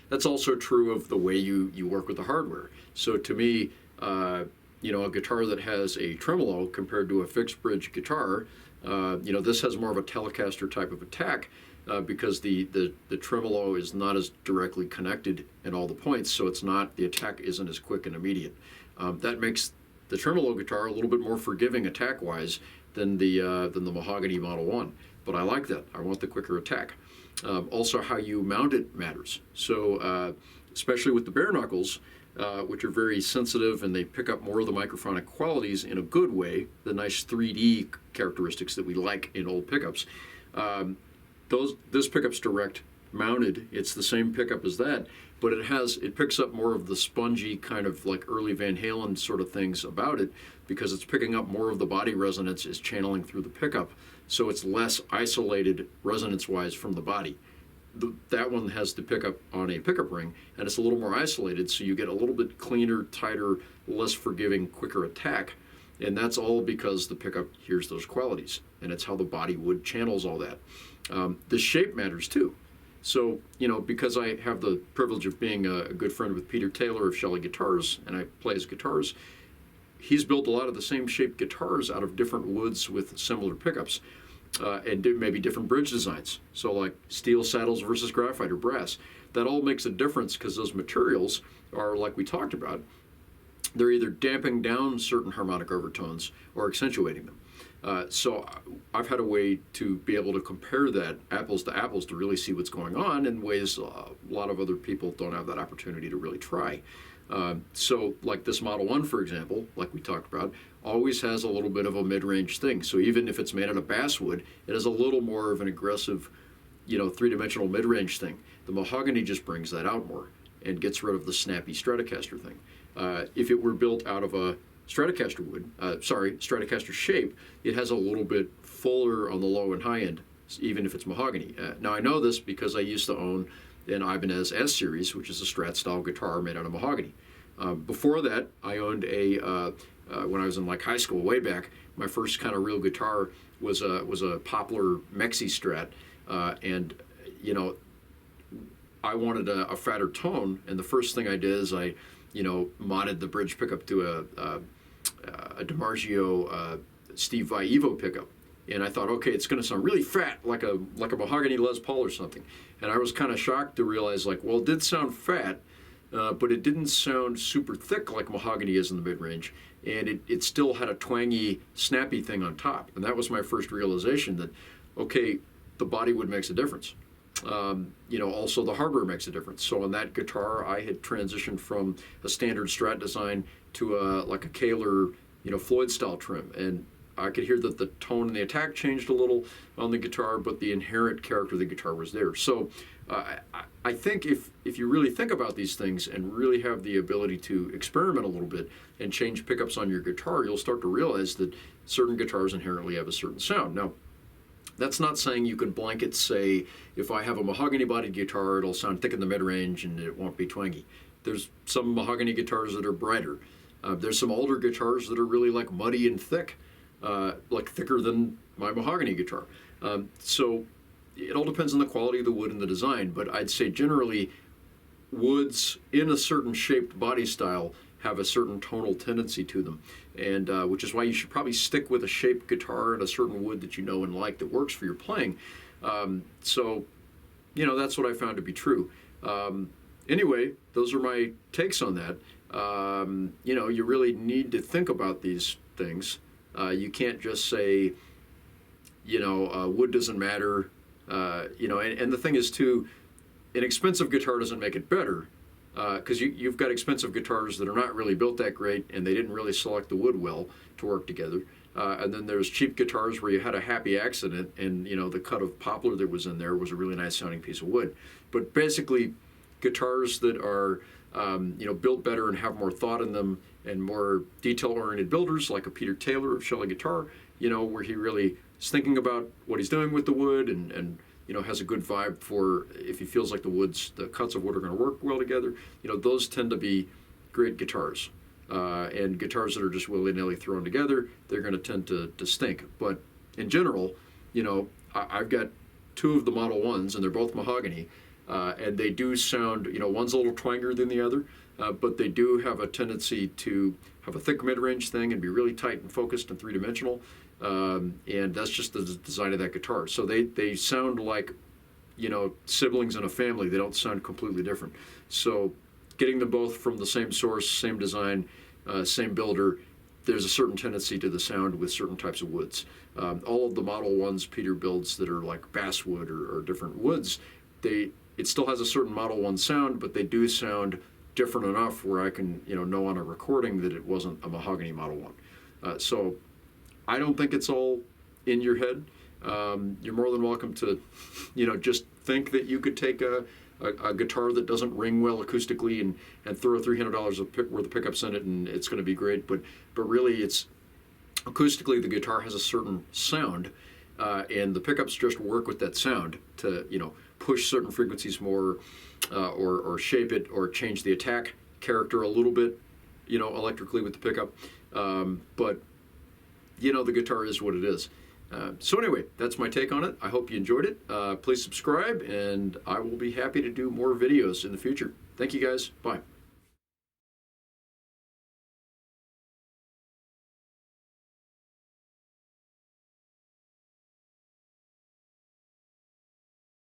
that's also true of the way you work with the hardware. So to me, a guitar that has a tremolo compared to a fixed bridge guitar, this has more of a Telecaster type of attack because the tremolo is not as directly connected in all the points, so the attack isn't as quick and immediate. That makes the tremolo guitar a little bit more forgiving attack-wise than the Mahogany Model 1. But I like that. I want the quicker attack. Also, how you mount it matters. So, especially with the bare knuckles, which are very sensitive and they pick up more of the microphonic qualities in a good way, the nice 3D characteristics that we like in old pickups. This pickup's direct mounted. It's the same pickup as that, but it picks up more of the spongy kind of like early Van Halen sort of things about it because it's picking up more of the body resonance is channeling through the pickup, so it's less isolated resonance-wise from the body. That one has the pickup on a pickup ring, and it's a little more isolated, so you get a little bit cleaner, tighter, less forgiving, quicker attack, and that's all because the pickup hears those qualities, and it's how the body wood channels all that. The shape matters too. So, because I have the privilege of being a good friend with Peter Taylor of Shelley Guitars, and I play his guitars, he's built a lot of the same shaped guitars out of different woods with similar pickups, and maybe different bridge designs. So like steel saddles versus graphite or brass. That all makes a difference because those materials are, like we talked about, they're either damping down certain harmonic overtones or accentuating them. So I've had a way to be able to compare that apples to apples to really see what's going on in ways a lot of other people don't have that opportunity to really try. So like this Model 1, for example, like we talked about, always has a little bit of a mid-range thing. So even if it's made out of basswood, it has a little more of an aggressive, three-dimensional mid-range thing. The mahogany just brings that out more and gets rid of the snappy Stratocaster thing. If it were built out of a Stratocaster Stratocaster shape, it has a little bit fuller on the low and high end, even if it's mahogany. Now I know this because I used to own an Ibanez S series, which is a Strat style guitar made out of mahogany. Before that, I owned when I was in like high school, way back, my first kind of real guitar was a Poplar Mexi Strat, and I wanted a fatter tone, and the first thing I did is I modded the bridge pickup to a DiMarzio Steve Vai Evo pickup. And I thought, okay, it's going to sound really fat, like a mahogany Les Paul or something. And I was kind of shocked to realize, like, well, it did sound fat, but it didn't sound super thick like mahogany is in the mid-range. And it still had a twangy, snappy thing on top. And that was my first realization that, okay, the body wood makes a difference. Also the hardware makes a difference. So on that guitar, I had transitioned from a standard Strat design to like a Kahler, Floyd style trim, and I could hear that the tone and the attack changed a little on the guitar, but the inherent character of the guitar was there. So I think if you really think about these things and really have the ability to experiment a little bit and change pickups on your guitar, you'll start to realize that certain guitars inherently have a certain sound. Now, that's not saying you can blanket say, if I have a mahogany-bodied guitar, it'll sound thick in the mid-range and it won't be twangy. There's some mahogany guitars that are brighter. There's some older guitars that are really like muddy and thick, like thicker than my mahogany guitar. So it all depends on the quality of the wood and the design, but I'd say generally woods in a certain shaped body style have a certain tonal tendency to them, and which is why you should probably stick with a shaped guitar and a certain wood that you know and like that works for your playing. So that's what I found to be true. Anyway, those are my takes on that. You really need to think about these things. You can't just say, wood doesn't matter. And the thing is too, an expensive guitar doesn't make it better, because you've got expensive guitars that are not really built that great and they didn't really select the wood well to work together. And then there's cheap guitars where you had a happy accident and the cut of poplar that was in there was a really nice sounding piece of wood. But basically, guitars that are built better and have more thought in them and more detail-oriented builders, like a Peter Taylor of Shelley Guitar, where he really is thinking about what he's doing with the wood and has a good vibe for if he feels like the cuts of wood are going to work well together. Those tend to be great guitars. And guitars that are just willy-nilly thrown together, they're going to tend to stink. But in general, I've got two of the Model 1s, and they're both mahogany. And they do sound, one's a little twangier than the other, but they do have a tendency to have a thick mid-range thing and be really tight and focused and three-dimensional. And that's just the design of that guitar. So they sound like, siblings in a family. They don't sound completely different. So getting them both from the same source, same design, same builder, there's a certain tendency to the sound with certain types of woods. All of the Model 1s Peter builds that are like basswood or different woods, it still has a certain Model 1 sound, but they do sound different enough where I can know on a recording that it wasn't a mahogany Model 1. So I don't think it's all in your head. You're more than welcome to just think that you could take a guitar that doesn't ring well acoustically and throw $300 worth of pickups in it, and it's going to be great. But really, it's acoustically the guitar has a certain sound, and the pickups just work with that sound to push certain frequencies more, or shape it, or change the attack character a little bit, electrically with the pickup. But the guitar is what it is. So anyway, that's my take on it. I hope you enjoyed it. Please subscribe, and I will be happy to do more videos in the future. Thank you guys. Bye.